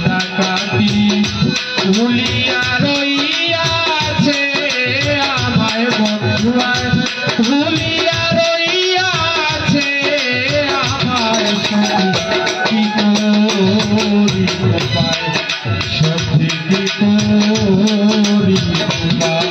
ডাকাতি ভুলিয়া রইয়াছে আমায় বন্ধুয়ায় ভুলিয়া রইয়াছে আমায় কি করি উপায় সত্যি কি করি উপায়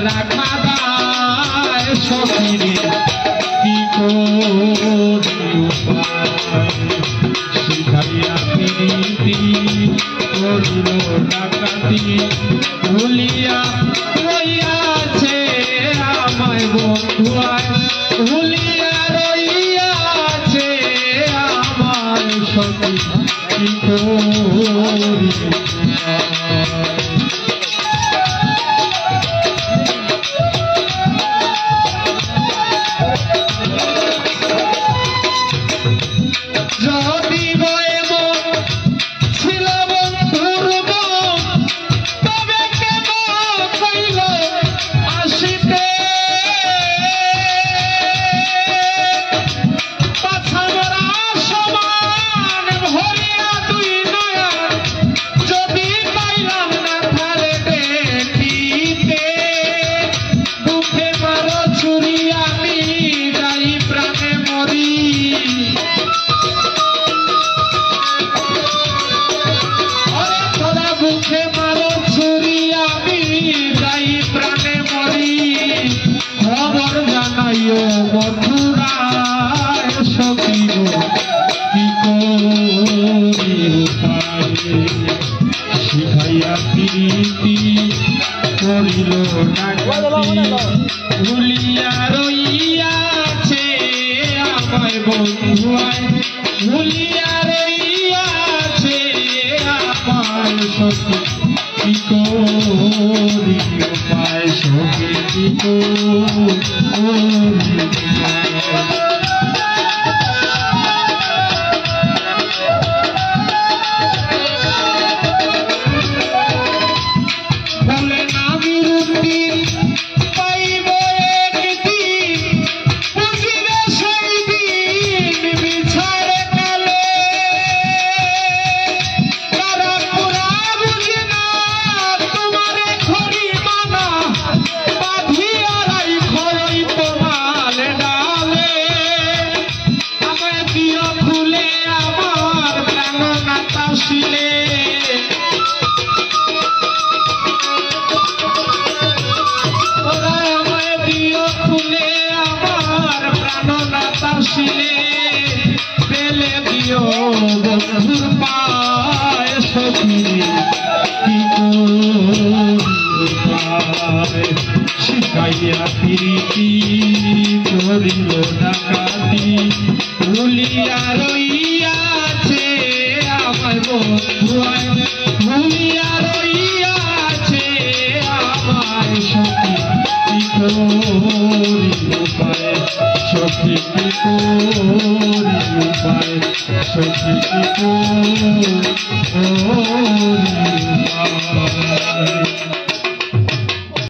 রাখা দায় সখিরে কি করি উপায় শিখাইয়া প্রীতি করিল ডাকাতি ভুলিয়া রইয়াছে আমায় বন্ধুয়ায় ভুলিয়া রইয়াছে আমায় সখি কি করি মথুরায় সখী কি করি উপায় শিখাইয়া প্রীতি করিল ডাকাতি ভুলিয়া রইয়াছে আমায় বন্ধুয়ায় ভুলিয়া রইয়াছে আমায় সখী কি করি উপায় সখী কি করি পেলে দিও বন্ধুর পায় সখী কি করি শিখাইয়া প্রীতি করিল ডাকাতি ভুলিয়া রইয়াছে আমার বন্ধুয়ায় ভুলিয়া রইয়াছে আমার সখী কি করি উপায় সখী